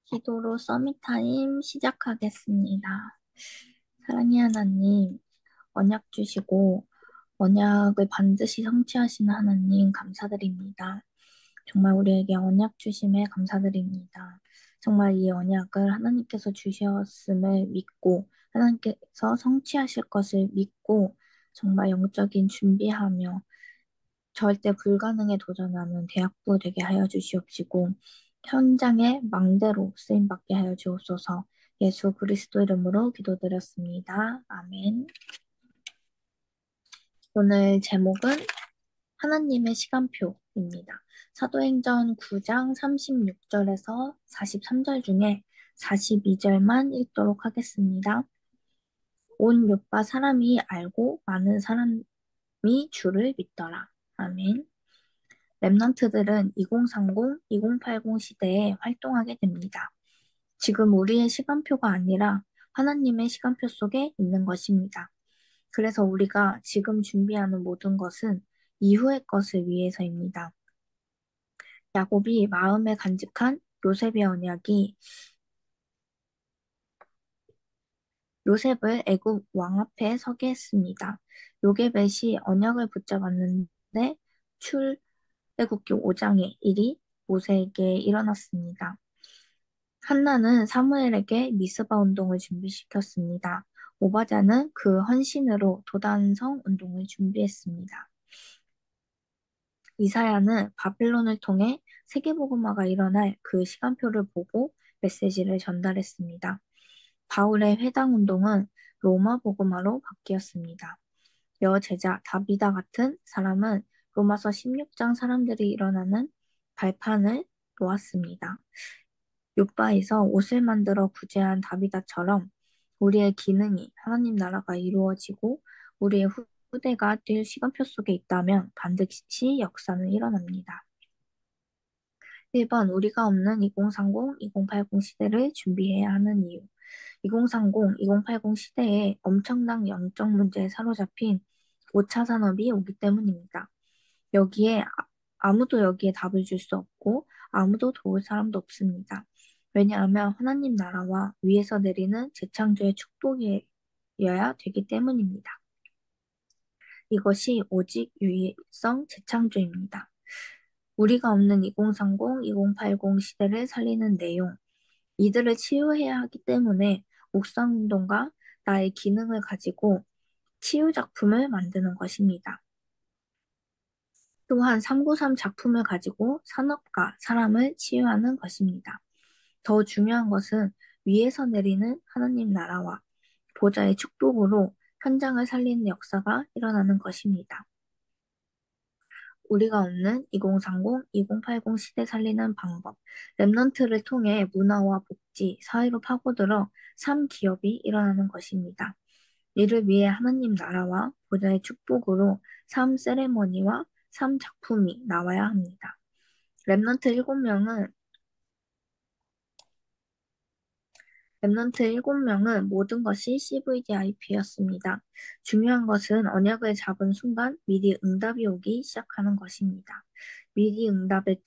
기도로 서밋타임 시작하겠습니다. 사랑의 하나님, 언약 주시고 언약을 반드시 성취하시는 하나님 감사드립니다. 정말 우리에게 언약 주심에 감사드립니다. 정말 이 언약을 하나님께서 주셨음을 믿고 하나님께서 성취하실 것을 믿고 정말 영적인 준비하며 절대 불가능에 도전하는 대학부 되게 하여 주시옵시고 현장의 망대로 쓰임받게 하여 주옵소서. 예수 그리스도 이름으로 기도드렸습니다. 아멘. 오늘 제목은 하나님의 시간표입니다. 사도행전 9장 36절에서 43절 중에 42절만 읽도록 하겠습니다. 온 요파 사람이 알고 많은 사람이 주를 믿더라. 아멘. 랩넌트들은 2030, 2080 시대에 활동하게 됩니다. 지금 우리의 시간표가 아니라 하나님의 시간표 속에 있는 것입니다. 그래서 우리가 지금 준비하는 모든 것은 이후의 것을 위해서입니다. 야곱이 마음에 간직한 요셉의 언약이 요셉을 애굽 왕 앞에 서게 했습니다. 요게벳이 언약을 붙잡았는데 출애굽기 5장의 일이 모세에게 일어났습니다. 한나는 사무엘에게 미스바 운동을 준비시켰습니다. 오바댜는 그 헌신으로 도단성 운동을 준비했습니다. 이사야는 바벨론을 통해 세계복음화가 일어날 그 시간표를 보고 메시지를 전달했습니다. 바울의 회당 운동은 로마 복음화로 바뀌었습니다. 여제자 다비다 같은 사람은 로마서 16장 사람들이 일어나는 발판을 놓았습니다. 욥바에서 옷을 만들어 구제한 다비다처럼 우리의 기능이 하나님 나라가 이루어지고 우리의 후대가 뛸 시간표 속에 있다면 반드시 역사는 일어납니다. 1번 우리가 없는 2030, 2080 시대를 준비해야 하는 이유. 2030, 2080 시대에 엄청난 영적 문제에 사로잡힌 5차 산업이 오기 때문입니다. 여기에 아무도 여기에 답을 줄 수 없고 아무도 도울 사람도 없습니다. 왜냐하면 하나님 나라와 위에서 내리는 재창조의 축복이어야 되기 때문입니다. 이것이 오직 유일성 재창조입니다. 우리가 없는 2030, 2080 시대를 살리는 내용, 이들을 치유해야 하기 때문에 묵상운동과 나의 기능을 가지고 치유 작품을 만드는 것입니다. 또한 393 작품을 가지고 산업과 사람을 치유하는 것입니다. 더 중요한 것은 위에서 내리는 하나님 나라와 보좌의 축복으로 현장을 살리는 역사가 일어나는 것입니다. 우리가 없는 2030, 2080 시대 살리는 방법, 랩넌트를 통해 문화와 복지, 사회로 파고들어 3기업이 일어나는 것입니다. 이를 위해 하나님 나라와 보좌의 축복으로 3세레머니와 3작품이 나와야 합니다. 랩넌트 7명은 랩넌트 7명은 모든 것이 CVDIP였습니다. 중요한 것은 언약을 잡은 순간 미리 응답이 오기 시작하는 것입니다. 미리 응답의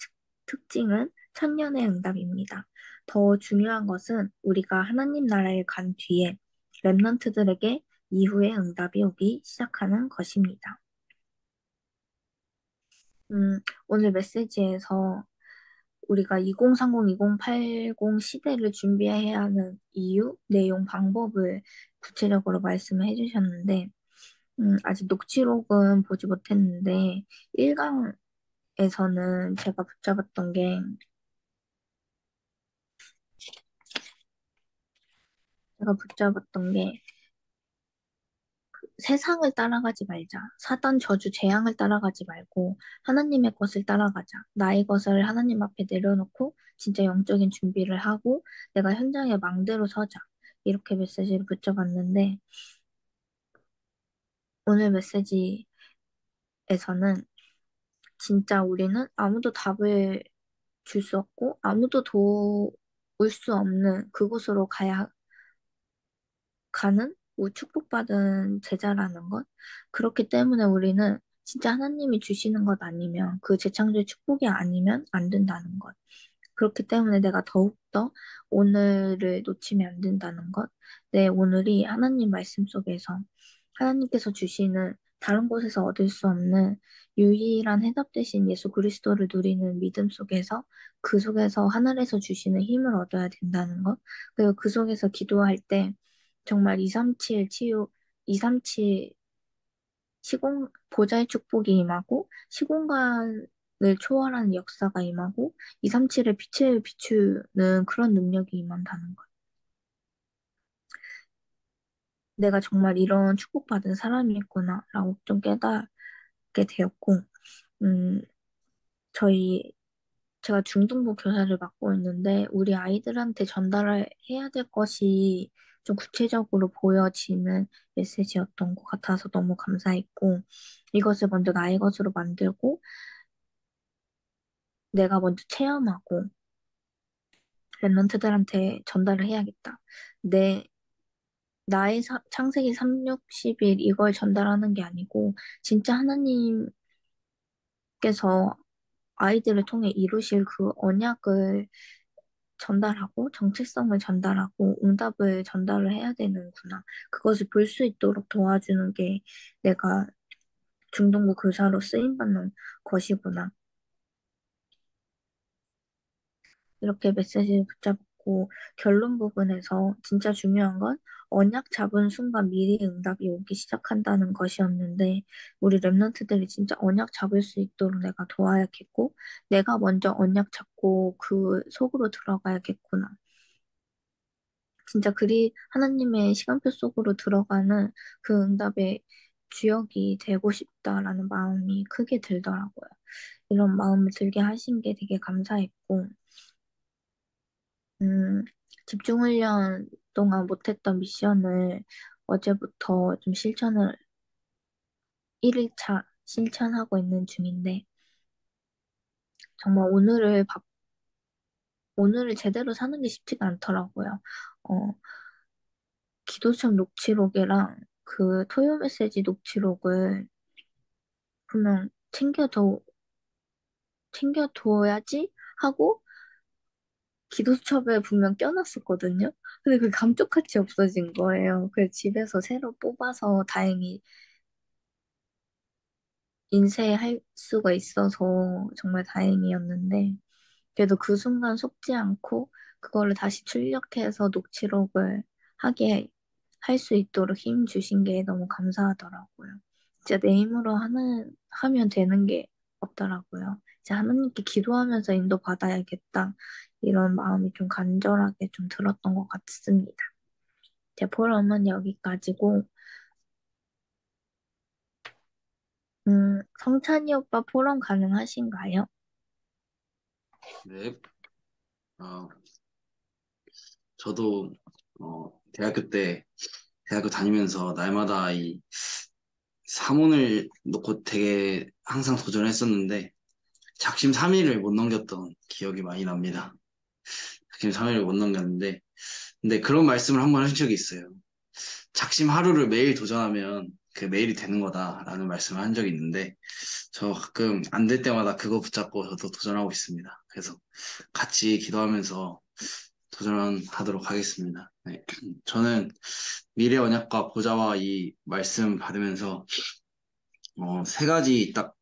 특징은 천년의 응답입니다. 더 중요한 것은 우리가 하나님 나라에 간 뒤에 랩넌트들에게 이후의 응답이 오기 시작하는 것입니다. 오늘 메시지에서 우리가 2030, 2080 시대를 준비해야 하는 이유, 내용, 방법을 구체적으로 말씀을 해주셨는데, 아직 녹취록은 보지 못했는데, 1강에서는 제가 붙잡았던 게, 세상을 따라가지 말자. 사단 저주 재앙을 따라가지 말고 하나님의 것을 따라가자. 나의 것을 하나님 앞에 내려놓고 진짜 영적인 준비를 하고 내가 현장에 망대로 서자. 이렇게 메시지를 붙여봤는데 오늘 메시지에서는 진짜 우리는 아무도 답을 줄 수 없고 아무도 도울 수 없는 그곳으로 가는 축복받은 제자라는 것. 그렇기 때문에 우리는 진짜 하나님이 주시는 것 아니면 그 재창조의 축복이 아니면 안 된다는 것. 그렇기 때문에 내가 더욱더 오늘을 놓치면 안 된다는 것. 내 오늘이 하나님 말씀 속에서 하나님께서 주시는 다른 곳에서 얻을 수 없는 유일한 해답 되신 예수 그리스도를 누리는 믿음 속에서 그 속에서 하늘에서 주시는 힘을 얻어야 된다는 것. 그리고 그 속에서 기도할 때 정말 237 치유, 237 보좌의 축복이 임하고 시공간을 초월하는 역사가 임하고 237의 빛을 비추는 그런 능력이 임한다는 것. 내가 정말 이런 축복받은 사람이구나라고 좀 깨닫게 되었고, 음, 저희 제가 중등부 교사를 맡고 있는데 우리 아이들한테 전달을 해야 될 것이 좀 구체적으로 보여지는 메시지였던 것 같아서 너무 감사했고 이것을 먼저 나의 것으로 만들고 내가 먼저 체험하고 랩런트들한테 전달을 해야겠다. 내 나의 창세기 3, 6, 10일 이걸 전달하는 게 아니고 진짜 하나님께서 아이들을 통해 이루실 그 언약을 전달하고 정체성을 전달하고 응답을 전달을 해야 되는구나. 그것을 볼 수 있도록 도와주는 게 내가 중등부 교사로 쓰임받는 것이구나. 이렇게 메시지를 붙잡고 결론 부분에서 진짜 중요한 건 언약 잡은 순간 미리 응답이 오기 시작한다는 것이었는데 우리 랩런트들이 진짜 언약 잡을 수 있도록 내가 도와야겠고 내가 먼저 언약 잡고 그 속으로 들어가야겠구나. 진짜 하나님의 시간표 속으로 들어가는 그 응답의 주역이 되고 싶다라는 마음이 크게 들더라고요. 이런 마음을 들게 하신 게 되게 감사했고, 음, 집중훈련 동안 못했던 미션을 어제부터 좀 1일차 실천하고 있는 중인데, 정말 오늘을 제대로 사는 게 쉽지가 않더라고요. 어, 기도청 녹취록이랑 그 토요 메시지 녹취록을 분명 챙겨둬야지 하고 기도수첩에 분명 껴놨었거든요. 근데 그게 감쪽같이 없어진 거예요. 그래서 집에서 새로 뽑아서 다행히 인쇄할 수가 있어서 정말 다행이었는데 그래도 그 순간 속지 않고 그거를 다시 출력해서 녹취록을 하게 할 수 있도록 힘 주신 게 너무 감사하더라고요. 진짜 내 힘으로 하면 되는 게 없더라고요. 이제 하나님께 기도하면서 인도받아야겠다. 이런 마음이 좀 간절하게 좀 들었던 것 같습니다. 제 포럼은 여기까지고, 성찬이 오빠 포럼 가능하신가요? 네. 어, 저도, 대학교 다니면서 날마다 이 사문을 놓고 되게 항상 도전했었는데, 작심 3일을 못 넘겼던 기억이 많이 납니다. 작심 3일을 못 넘겼는데, 근데 그런 말씀을 한 번 하신 적이 있어요. 작심 하루를 매일 도전하면 그 매일이 되는 거다라는 말씀을 한 적이 있는데, 저 가끔 안 될 때마다 그거 붙잡고 저도 도전하고 있습니다. 그래서 같이 기도하면서 도전하도록 하겠습니다. 네. 저는 미래 언약과 보좌와 이 말씀 받으면서 세 가지 딱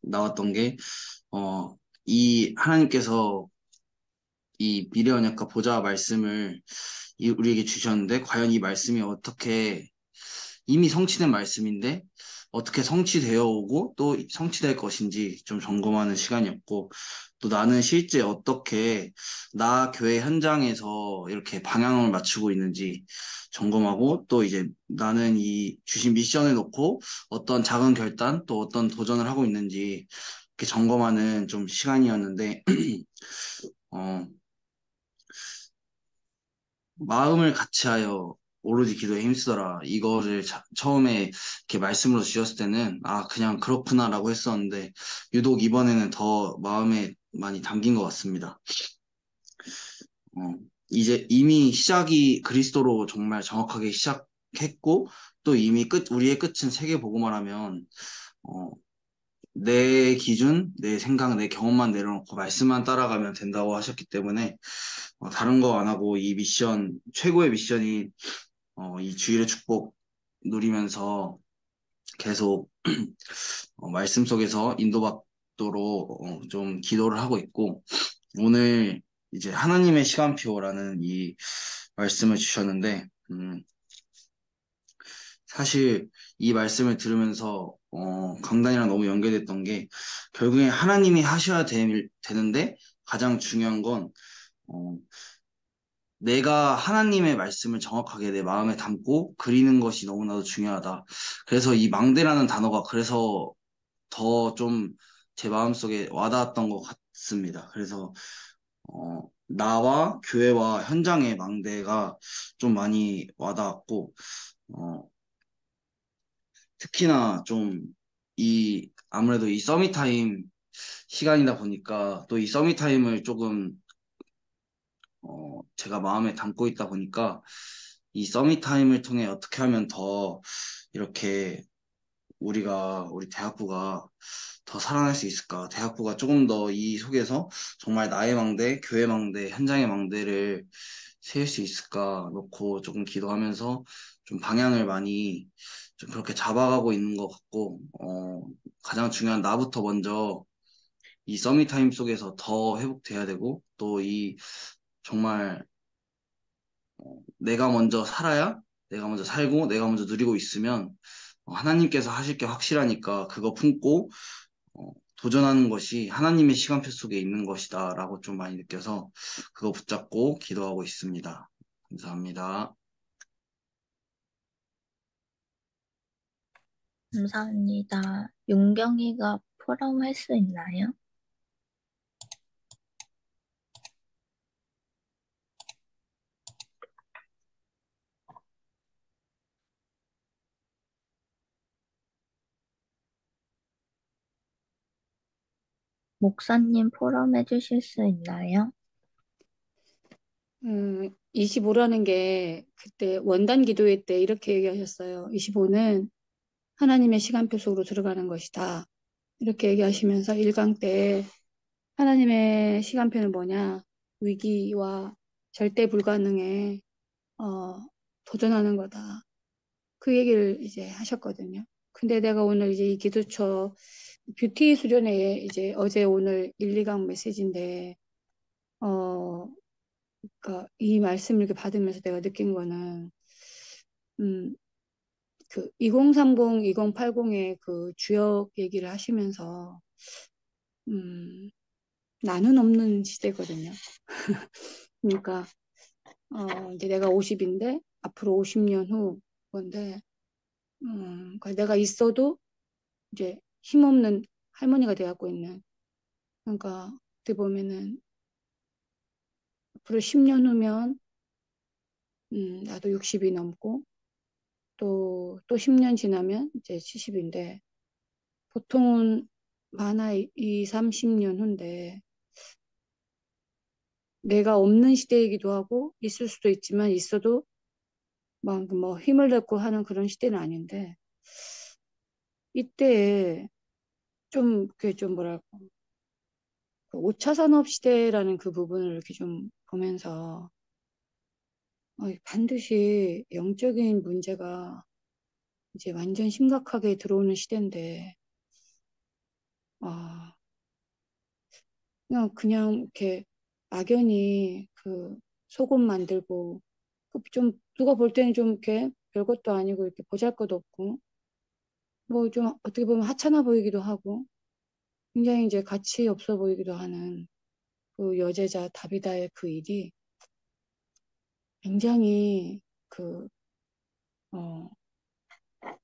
나왔던 게 이 하나님께서 이 미래 언약과 보좌 말씀을 우리에게 주셨는데 과연 이 말씀이 어떻게 이미 성취된 말씀인데 어떻게 성취되어 오고 또 성취될 것인지 좀 점검하는 시간이었고 또 나는 실제 어떻게 나 교회 현장에서 이렇게 방향을 맞추고 있는지 점검하고 또 이제 나는 이 주신 미션을 놓고 어떤 작은 결단 또 어떤 도전을 하고 있는지 이렇게 점검하는 좀 시간이었는데 어, 마음을 같이하여 오로지 기도에 힘쓰더라. 이거를 처음에 이렇게 말씀으로 주셨을 때는 아 그냥 그렇구나라고 했었는데 유독 이번에는 더 마음에 많이 담긴 것 같습니다. 어, 이제 이미 시작이 그리스도로 정말 정확하게 시작했고 또 이미 우리의 끝은 세계보고만 하면 어, 내 기준, 내 생각, 내 경험만 내려놓고 말씀만 따라가면 된다고 하셨기 때문에 다른 거 안 하고 이 미션, 최고의 미션이 이 주일의 축복 누리면서 계속 말씀 속에서 인도받도록 좀 기도를 하고 있고 오늘 이제 하나님의 시간표라는 이 말씀을 주셨는데 사실 이 말씀을 들으면서 강단이랑 너무 연결됐던 게 결국에 하나님이 하셔야 되는데 가장 중요한 건 어, 내가 하나님의 말씀을 정확하게 내 마음에 담고 그리는 것이 너무나도 중요하다. 그래서 이 망대라는 단어가 그래서 더 좀 제 마음속에 와닿았던 것 같습니다. 그래서 나와 교회와 현장의 망대가 좀 많이 와닿았고 어, 특히나 좀 아무래도 이 서밋타임 시간이다 보니까 또 이 서밋타임을 조금 제가 마음에 담고 있다 보니까 이 서밋타임을 통해 어떻게 하면 더 이렇게 우리 대학부가 더 살아날 수 있을까? 대학부가 조금 더 이 속에서 정말 나의 망대, 교회 망대, 현장의 망대를 세울 수 있을까 놓고 조금 기도하면서 좀 방향을 많이 좀 그렇게 잡아가고 있는 것 같고, 가장 중요한 나부터 먼저 이 서밋타임 속에서 더 회복돼야 되고, 또 정말 내가 먼저 살아야 내가 먼저 살고 내가 먼저 누리고 있으면 하나님께서 하실 게 확실하니까 그거 품고 도전하는 것이 하나님의 시간표 속에 있는 것이다라고 좀 많이 느껴서 그거 붙잡고 기도하고 있습니다. 감사합니다. 감사합니다. 윤경이가 포럼 할 수 있나요? 목사님 포럼 해주실 수 있나요? 25라는 게 그때 원단 기도회 때 이렇게 얘기하셨어요. 25는 하나님의 시간표 속으로 들어가는 것이다. 이렇게 얘기하시면서 1강 때 하나님의 시간표는 뭐냐? 위기와 절대 불가능에 도전하는 거다. 그 얘기를 이제 하셨거든요. 근데 내가 오늘 이제 이 기도처 뷰티 수련회에 이제 어제 오늘 1, 2강 메시지인데 그러니까 이 말씀을 이렇게 받으면서 내가 느낀 거는 음, 그 2030, 2080의 그 주역 얘기를 하시면서 나는 없는 시대거든요. 그러니까 이제 내가 50인데 앞으로 50년 후 건데 그러니까 내가 있어도 이제 힘없는 할머니가 되어갖고 있는 그러니까 어떻게 보면은 앞으로 10년 후면 나도 60이 넘고 또 10년 지나면 이제 70인데 보통은 많아 2, 30년 후인데 내가 없는 시대이기도 하고 있을 수도 있지만 있어도 막 뭐 힘을 내고 하는 그런 시대는 아닌데 이때에 좀 그게 좀 뭐랄까 그 5차 산업 시대라는 그 부분을 이렇게 좀 보면서 반드시 영적인 문제가 이제 완전 심각하게 들어오는 시대인데 아 그냥 이렇게 막연히 그 속옷 만들고 좀 누가 볼 때는 좀 이렇게 별것도 아니고 이렇게 보잘것 없고 뭐 좀 어떻게 보면 하찮아 보이기도 하고 굉장히 이제 가치 없어 보이기도 하는 그 여제자 다비다의 그 일이 굉장히 그 어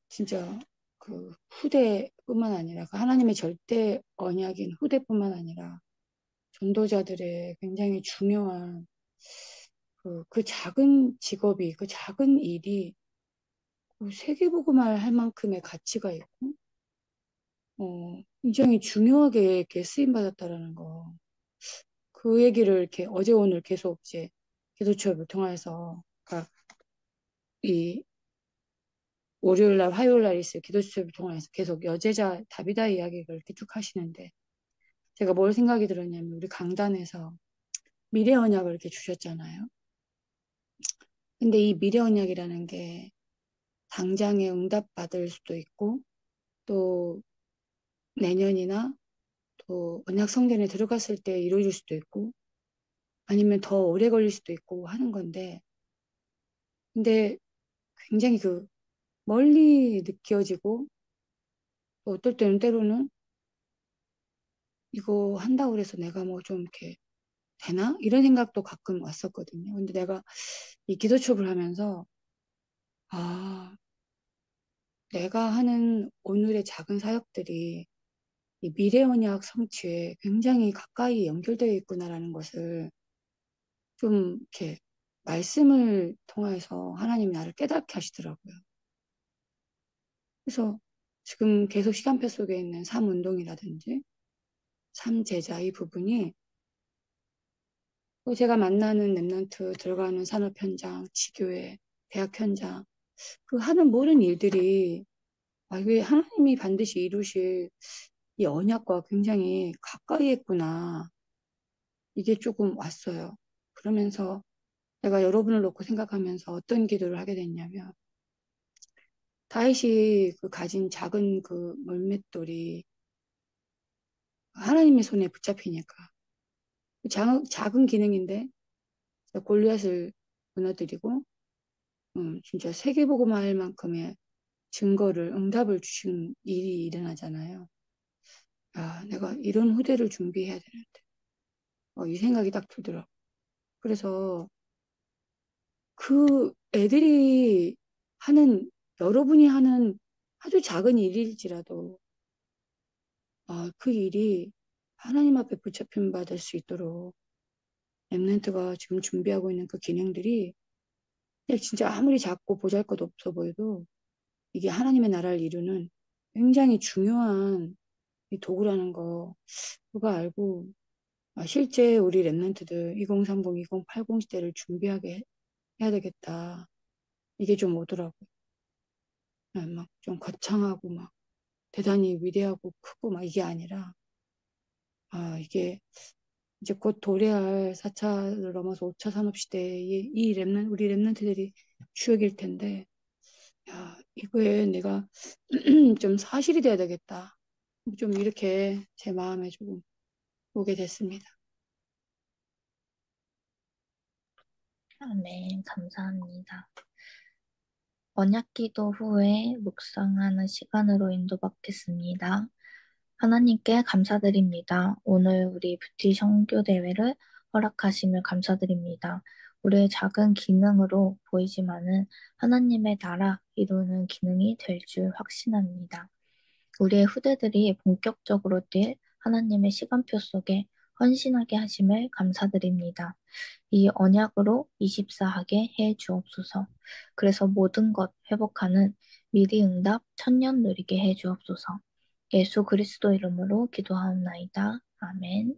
진짜 그 후대뿐만 아니라 그 하나님의 절대 언약인 후대뿐만 아니라 전도자들의 굉장히 중요한 그 작은 직업이 그 작은 일이 그 세계복음화를 할 만큼의 가치가 있고 굉장히 중요하게 이렇게 쓰임 받았다라는 거. 그 얘기를 이렇게 어제 오늘 계속 이제 기도 수업을 통해서 그러니까 이 월요일 날, 화요일 날 있을 기도 수업을 통해서 계속 여제자 다비다 이야기를 이렇게 쭉 하시는데 제가 뭘 생각이 들었냐면 우리 강단에서 미래 언약을 이렇게 주셨잖아요. 근데 이 미래 언약이라는 게 당장에 응답받을 수도 있고 또 내년이나 또 언약 성전에 들어갔을 때 이루어질 수도 있고 아니면 더 오래 걸릴 수도 있고 하는 건데 근데 굉장히 그 멀리 느껴지고 또 어떨 때는 때로는 이거 한다고 그래서 내가 뭐 좀 이렇게 되나? 이런 생각도 가끔 왔었거든요. 근데 내가 이 기도 수업을 하면서 아, 내가 하는 오늘의 작은 사역들이 이 미래 언약 성취에 굉장히 가까이 연결되어 있구나라는 것을 좀 이렇게 말씀을 통해서 하나님이 나를 깨닫게 하시더라고요. 그래서 지금 계속 시간표 속에 있는 삶 운동이라든지 삶 제자 이 부분이 또 제가 만나는 랩런트 들어가는 산업 현장, 지교회, 대학 현장 그 하는 모든 일들이 아, 이게 하나님이 반드시 이루실 이 언약과 굉장히 가까이 했구나. 이게 조금 왔어요. 그러면서 내가 여러분을 놓고 생각하면서 어떤 기도를 하게 됐냐면 다윗이 그 가진 작은 그 물맷돌이 하나님의 손에 붙잡히니까 작은 기능인데 골리앗을 무너뜨리고 진짜 세계복음화할 만큼의 증거를 응답을 주신 일이 일어나잖아요. 야, 내가 이런 후대를 준비해야 되는데 이 생각이 딱 들더라고. 그래서 그 애들이 하는 여러분이 하는 아주 작은 일일지라도 그 일이 하나님 앞에 붙잡힘 받을 수 있도록 랩런트가 지금 준비하고 있는 그 기능들이 그냥 진짜 아무리 작고 보잘것없어 보여도 이게 하나님의 나라를 이루는 굉장히 중요한 이 도구라는 거 누가 알고 실제 우리 랩런트들 2030, 2080 시대를 준비하게 해야 되겠다. 이게 좀 오더라고요. 막 좀 거창하고 막 대단히 위대하고 크고 막 이게 아니라 이게 이제 곧 도래할 4차를 넘어서 5차 산업시대에 우리 랩런트들이 주역일 텐데 야, 이거에 내가 좀 사실이 돼야 되겠다. 좀 이렇게 제 마음에 조금 오게 됐습니다. 아멘. 감사합니다. 언약기도 후에 묵상하는 시간으로 인도받겠습니다. 하나님께 감사드립니다. 오늘 우리 뷰티 선교 대회를 허락하심을 감사드립니다. 우리의 작은 기능으로 보이지만은 하나님의 나라 이루는 기능이 될 줄 확신합니다. 우리의 후대들이 본격적으로 뛸 하나님의 시간표 속에 헌신하게 하심을 감사드립니다. 이 언약으로 24하게 해 주옵소서. 그래서 모든 것 회복하는 미리 응답 천년 누리게 해 주옵소서. 예수 그리스도 이름으로 기도하옵나이다. 아멘.